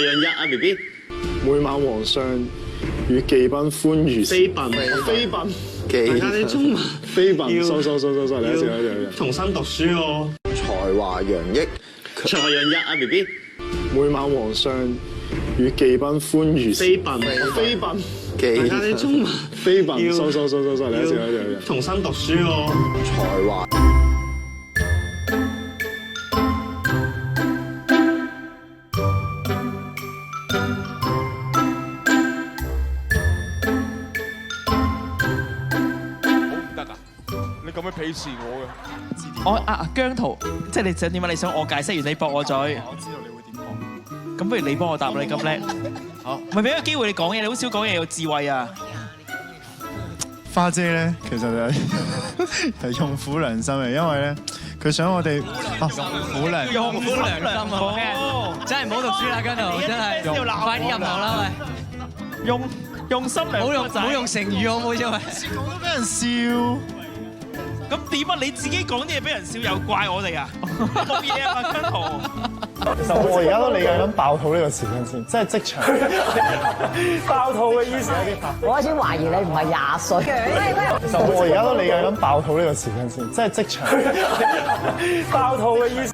樣一啊 BB，每晚皇上與貴賓歡愉時，飛奔，大家啲中文飛奔，收，你一次，重新讀書喎。才華洋溢，才華洋溢啊 BB，每晚皇上與貴賓歡愉時，飛奔，大家啲中文飛奔，收，你一次，重新讀書喎。才華。咁樣鄙視我嘅，我姜濤，即係你想點啊？你想我解釋完你駁我嘴？我知道你會點講。咁不如你幫我答啦，你咁叻。好，咪俾個機會你講嘢，你好少講嘢，有智慧啊！花姐咧，其實係用苦良心嘅，因為咧佢想我哋苦良用苦良心啊！真係唔好讀書啦，姜濤，真係快啲入行啦，喂！用心良，唔好用成語好唔好啫？喂，講到俾人笑。咁點啊？你自己講啲嘢俾人笑又怪我哋啊？冇嘢啊，姜濤。其實我而家都理解緊爆肚呢個時間先，即係職場爆肚嘅意思。我開始懷疑你唔係20歲。其實我而家都理解緊爆肚呢個時間先，即係職場爆肚嘅意思。